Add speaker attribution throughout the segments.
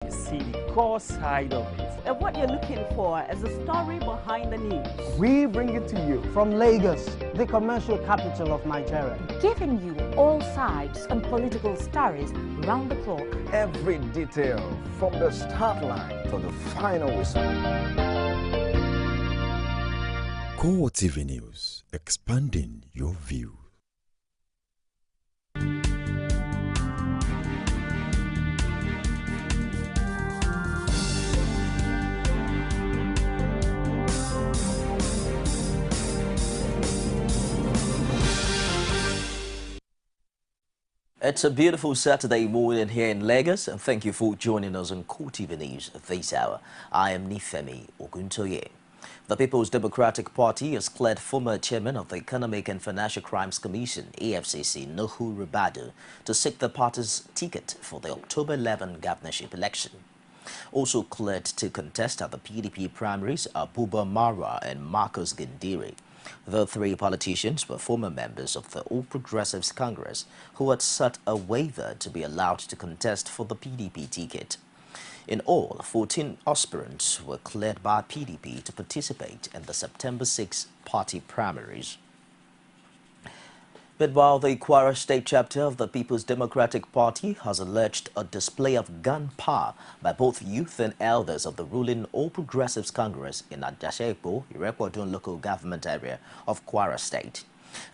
Speaker 1: You see the core side of it.
Speaker 2: And what you're looking for is the story behind the news.
Speaker 3: We bring it to you from Lagos, the commercial capital of Nigeria.
Speaker 4: Giving you all sides and political stories round the clock.
Speaker 5: Every detail from the start line to the final whistle.
Speaker 6: CoreTV News, expanding your view.
Speaker 7: It's a beautiful Saturday morning here in Lagos, and thank you for joining us on CoreTV News this hour. I am Nifemi Oguntoye. The People's Democratic Party has cleared former chairman of the Economic and Financial Crimes Commission, EFCC, Nuhu Ribadu, to seek the party's ticket for the October 11 governorship election. Also cleared to contest at the PDP primaries are Buba Marwa and Marcus Gindiri. The three politicians were former members of the All Progressives Congress who had sought a waiver to be allowed to contest for the PDP ticket. In all, 14 aspirants were cleared by PDP to participate in the September 6 party primaries. Meanwhile, the Kwara State chapter of the People's Democratic Party has alleged a display of gun power by both youth and elders of the ruling All Progressives Congress in Ajashepo, Irekodun local government area of Kwara State.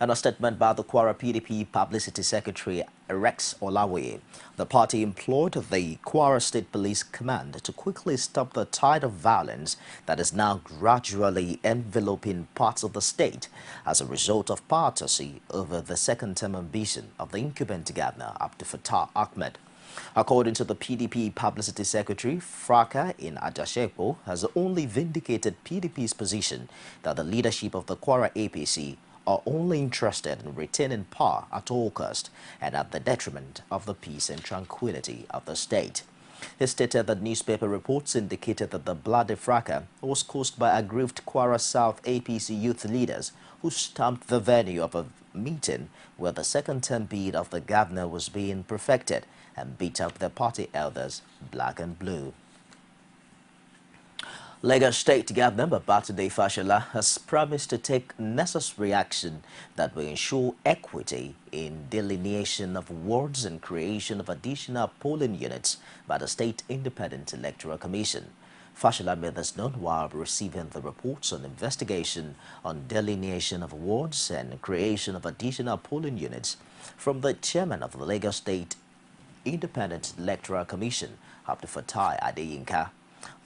Speaker 7: In a statement by the Kwara PDP Publicity Secretary Rex Olawe, the party implored the Kwara State Police Command to quickly stop the tide of violence that is now gradually enveloping parts of the state as a result of party over the second-term ambition of the incumbent governor Abdul Fattah Ahmed. According to the PDP Publicity Secretary, Fraka in Ajashepo has only vindicated PDP's position that the leadership of the Kwara APC are only interested in retaining power at all cost and at the detriment of the peace and tranquility of the state. He stated that newspaper reports indicated that the bloody fracas was caused by aggrieved Kwara South APC youth leaders who stormed the venue of a meeting where the second-term bid of the governor was being perfected and beat up their party elders black and blue. Lagos State Governor Babatunde Fashola has promised to take necessary action that will ensure equity in delineation of wards and creation of additional polling units by the State Independent Electoral Commission. Fashola made this known while receiving the reports on investigation on delineation of wards and creation of additional polling units from the chairman of the Lagos State Independent Electoral Commission, Abdul Fattah Adeyinka.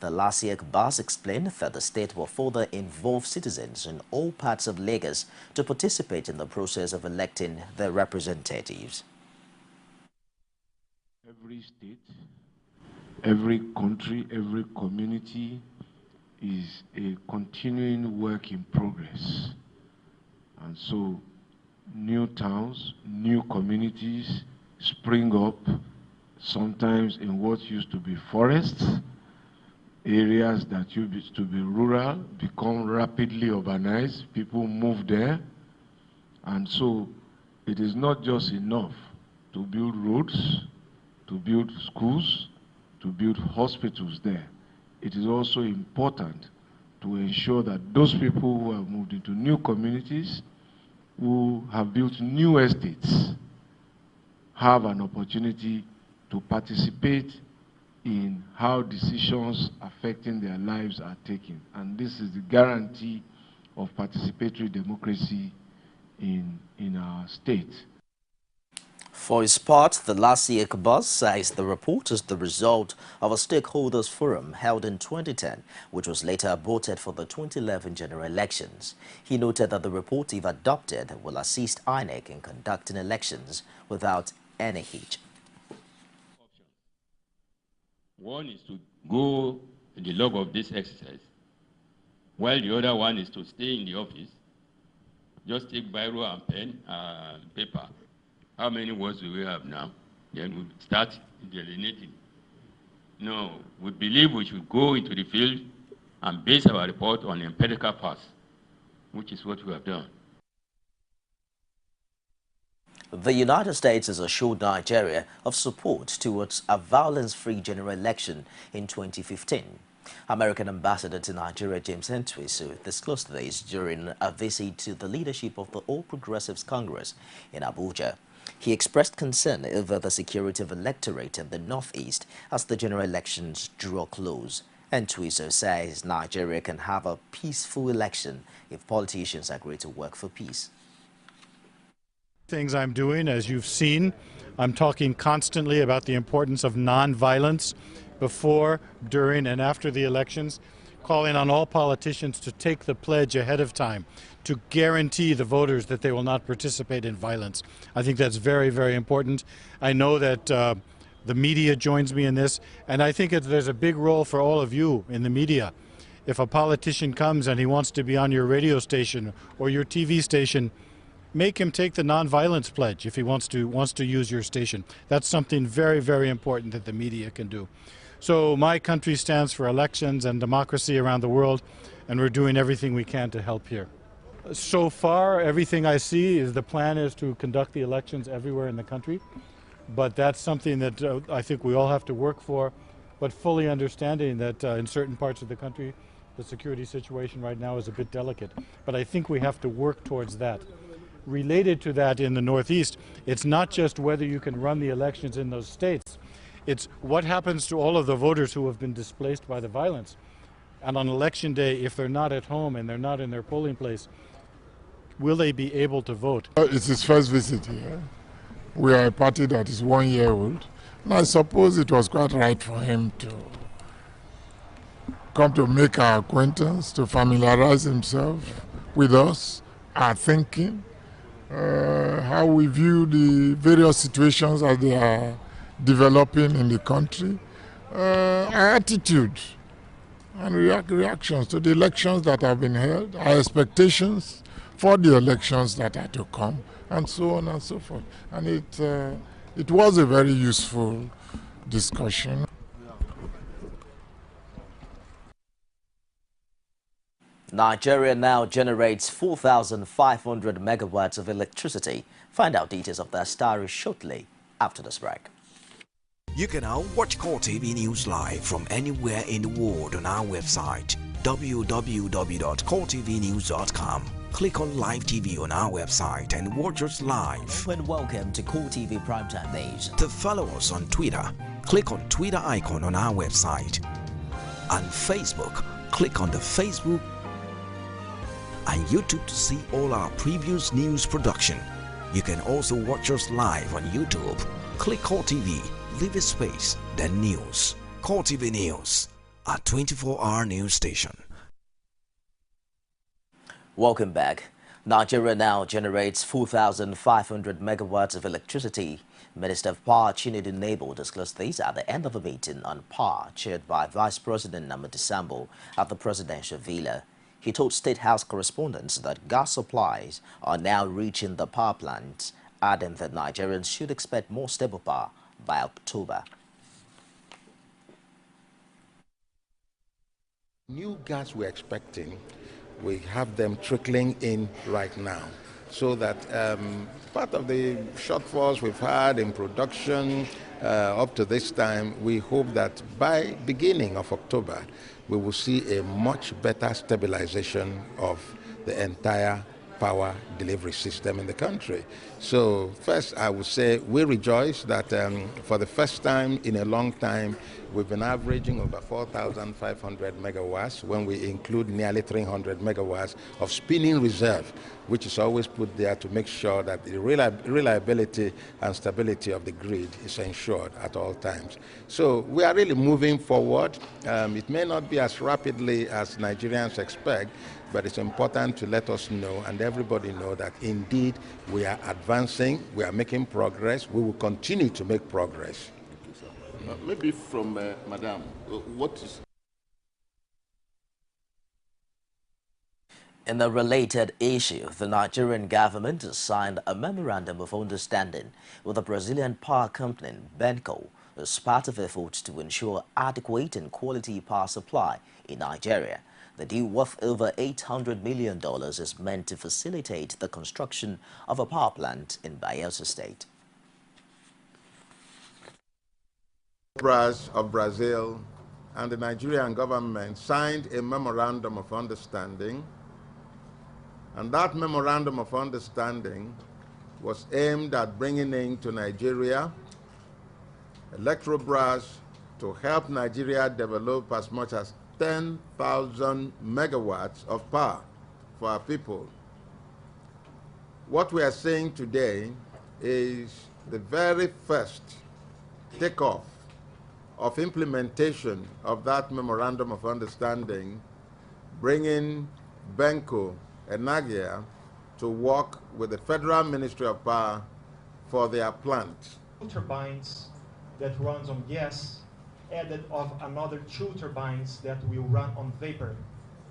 Speaker 7: The LASIEC boss explained that the state will further involve citizens in all parts of Lagos to participate in the process of electing their representatives.
Speaker 8: Every state, every country, every community is a continuing work in progress. And so new towns, new communities spring up, sometimes in what used to be forests. Areas that used to be rural become rapidly urbanized. People move there. And so it is not just enough to build roads, to build schools, to build hospitals there. It is also important to ensure that those people who have moved into new communities, who have built new estates, have an opportunity to participate in how decisions affecting their lives are taken. And this is the guarantee of participatory democracy in our state.
Speaker 7: For his part, the LASIEC boss says the report is the result of a stakeholders forum held in 2010, which was later aborted for the 2011 general elections. He noted that the report, if adopted, will assist INEC in conducting elections without any hitch.
Speaker 9: One is to go in the log of this exercise, while the other one is to stay in the office, just take biro and pen and paper. How many words do we have now? Then we start delineating. No, we believe we should go into the field and base our report on empirical facts, which is what we have done.
Speaker 7: The United States has assured Nigeria of support towards a violence-free general election in 2015. American Ambassador to Nigeria James Ntwisu disclosed this during a visit to the leadership of the All Progressives Congress in Abuja. He expressed concern over the security of electorate in the Northeast as the general elections draw close. Ntwisu says Nigeria can have a peaceful election if politicians agree to work for peace.
Speaker 10: Things I'm doing, as you've seen, I'm talking constantly about the importance of nonviolence before, during, and after the elections, calling on all politicians to take the pledge ahead of time to guarantee the voters that they will not participate in violence. I think that's very, very important. I know that the media joins me in this, and I think there's a big role for all of you in the media. If a politician comes and he wants to be on your radio station or your TV station, make him take the nonviolence pledge if he wants to use your station. That's something very, very important that the media can do. So my country stands for elections and democracy around the world, and we're doing everything we can to help here. So far, everything I see is the plan is to conduct the elections everywhere in the country, but that's something that I think we all have to work for, but fully understanding that in certain parts of the country, the security situation right now is a bit delicate. But I think we have to work towards that. Related to that in the Northeast, it's not just whether you can run the elections in those states, it's what happens to all of the voters who have been displaced by the violence. And on election day, if they're not at home and they're not in their polling place, will they be able to vote?
Speaker 11: It's his first visit here. We are a party that is 1 year old. And I suppose it was quite right for him to come to make our acquaintance, to familiarize himself with us, our thinking, how we view the various situations as they are developing in the country, our attitude and reactions to the elections that have been held, our expectations for the elections that are to come, and so on and so forth. And it was a very useful discussion.
Speaker 7: Nigeria now generates 4,500 megawatts of electricity. Find out details of that story shortly after this break.
Speaker 12: You can now watch CoreTV News live from anywhere in the world on our website www.coretvnews.com. Click on Live TV on our website and watch us live.
Speaker 7: And welcome to CoreTV Primetime News.
Speaker 12: To follow us on Twitter, click on Twitter icon on our website. And Facebook, click on the Facebook and YouTube to see all our previous news production. You can also watch us live on YouTube. Click CoreTV, leave a space, then News. CoreTV News, a 24-hour news station.
Speaker 7: Welcome back. Nigeria now generates 4,500 megawatts of electricity. Minister of Power Chinedu Nebo disclosed this at the end of a meeting on power chaired by Vice President Namadi Sambo at the presidential villa. He told State House correspondents that gas supplies are now reaching the power plants, adding that Nigerians should expect more stable power by October.
Speaker 13: New gas we're expecting, we have them trickling in right now, so that part of the shortfalls we've had in production up to this time, we hope that by beginning of October, we will see a much better stabilization of the entire power delivery system in the country. So first, I would say we rejoice that for the first time in a long time, we've been averaging over 4,500 megawatts when we include nearly 300 megawatts of spinning reserve, which is always put there to make sure that the reliability and stability of the grid is ensured at all times. So we are really moving forward. It may not be as rapidly as Nigerians expect, but it's important to let us know and everybody know that indeed we are advancing, we are making progress, we will continue to make progress.
Speaker 14: Maybe from Madam, what is...
Speaker 7: In a related issue, the Nigerian government has signed a memorandum of understanding with the Brazilian power company Benco as part of efforts to ensure adequate and quality power supply in Nigeria. The deal, worth over $800 million, is meant to facilitate the construction of a power plant in Bayelsa State.
Speaker 13: Of Brazil and the Nigerian government signed a memorandum of understanding, and that memorandum of understanding was aimed at bringing into Nigeria Electrobras to help Nigeria develop as much as 10,000 megawatts of power for our people. What we are seeing today is the very first takeoff of implementation of that memorandum of understanding, bringing Benko Enagia to work with the Federal Ministry of Power for their plant.
Speaker 15: Turbines that runs on gas, added of another 2 turbines that will run on vapor,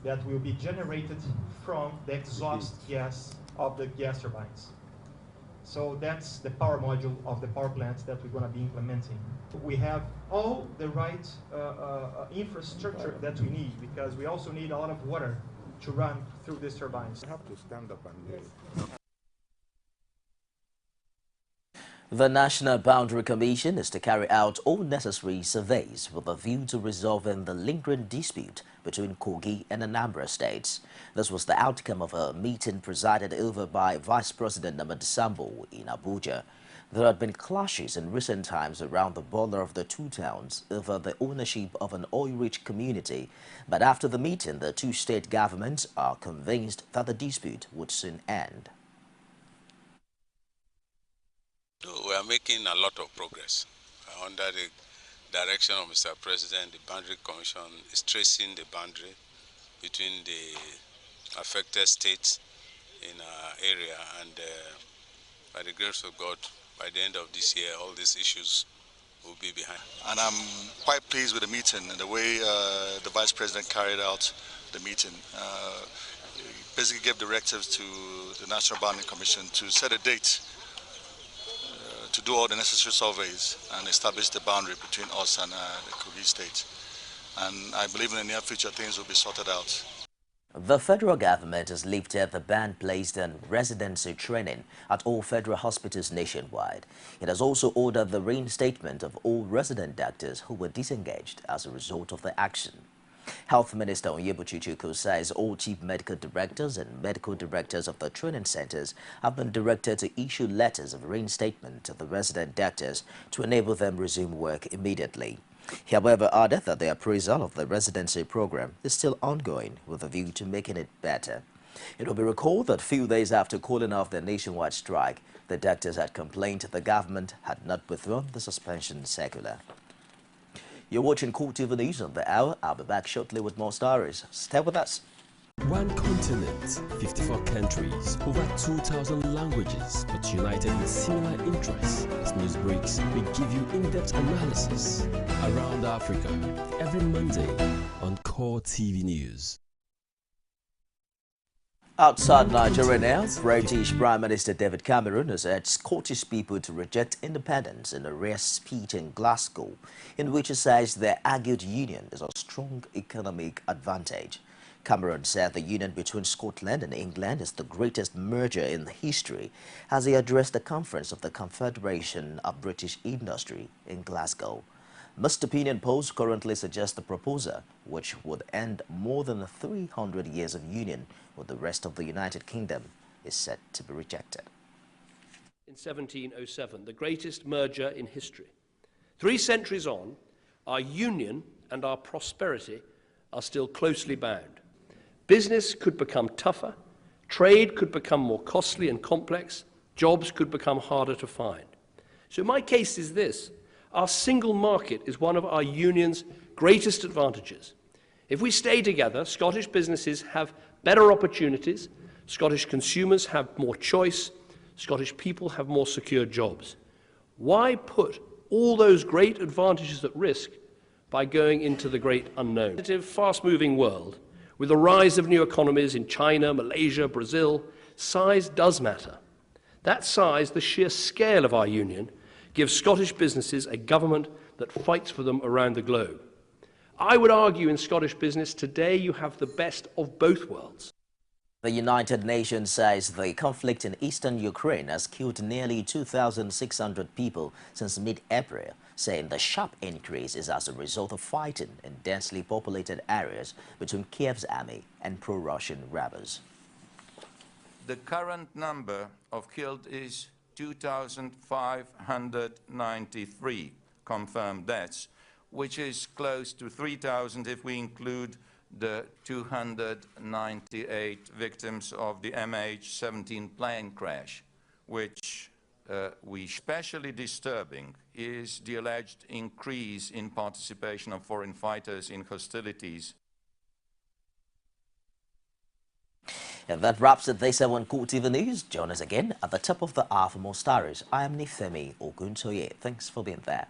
Speaker 15: that will be generated from the exhaust gas of the gas turbines. So that's the power module of the power plant that we're going to be implementing. We have all the right infrastructure that we need, because we also need a lot of water to run through these turbines.
Speaker 13: You have to stand up and do it.
Speaker 7: The National Boundary Commission is to carry out all necessary surveys with a view to resolving the lingering dispute between Kogi and Anambra states. This was the outcome of a meeting presided over by Vice President Namadi Sambo in Abuja. There had been clashes in recent times around the border of the two towns over the ownership of an oil-rich community, but after the meeting, the two state governments are convinced that the dispute would soon end.
Speaker 16: We are making a lot of progress. Under the direction of Mr. President, the Boundary Commission is tracing the boundary between the affected states in our area, and by the grace of God, by the end of this year, all these issues will be behind.
Speaker 17: And I'm quite pleased with the meeting and the way the Vice President carried out the meeting. He basically gave directives to the National Boundary Commission to set a date to do all the necessary surveys and establish the boundary between us and the Kogi state. And I believe in the near future things will be sorted out.
Speaker 7: The federal government has lifted the ban placed on residency training at all federal hospitals nationwide. It has also ordered the reinstatement of all resident doctors who were disengaged as a result of the action. Health Minister Onyebuchi Chukwu says all chief medical directors and medical directors of the training centers have been directed to issue letters of reinstatement to the resident doctors to enable them resume work immediately. He, however, added that the appraisal of the residency program is still ongoing with a view to making it better. It will be recalled that few days after calling off the nationwide strike, the doctors had complained the government had not withdrawn the suspension circular. You're watching CoreTV News on the hour. I'll be back shortly with more stories. Stay with us.
Speaker 18: One continent, 54 countries, over 2,000 languages, but united in similar interests. As news breaks, we give you in-depth analysis around Africa every Monday on CoreTV News.
Speaker 7: Outside Nigeria now, British Prime Minister David Cameron has urged Scottish people to reject independence in a rare speech in Glasgow, in which he says their argued union is a strong economic advantage. Cameron said the union between Scotland and England is the greatest merger in history as he addressed the conference of the Confederation of British Industry in Glasgow. Most opinion polls currently suggest the proposal, which would end more than 300 years of union with the rest of the United Kingdom, is set to be rejected.
Speaker 19: In 1707, the greatest merger in history. 3 centuries on, our union and our prosperity are still closely bound. Business could become tougher, trade could become more costly and complex, jobs could become harder to find. So my case is this: our single market is one of our union's greatest advantages. If we stay together, Scottish businesses have better opportunities, Scottish consumers have more choice, Scottish people have more secure jobs. Why put all those great advantages at risk by going into the great unknown? In a fast-moving world, with the rise of new economies in China, Malaysia, Brazil, size does matter. That size, the sheer scale of our union, gives Scottish businesses a government that fights for them around the globe. I would argue in Scottish business today you have the best of both worlds.
Speaker 7: The United Nations says the conflict in eastern Ukraine has killed nearly 2,600 people since mid-April, saying the sharp increase is as a result of fighting in densely populated areas between Kiev's army and pro-Russian rebels.
Speaker 20: The current number of killed is 2,593 confirmed deaths, which is close to 3,000 if we include the 298 victims of the MH17 plane crash, which we especially disturbing is the alleged increase in participation of foreign fighters in hostilities.
Speaker 7: And that wraps it this hour on CoreTV News. Join us again at the top of the hour for more stories. I am Nifemi Oguntoye. Thanks for being there.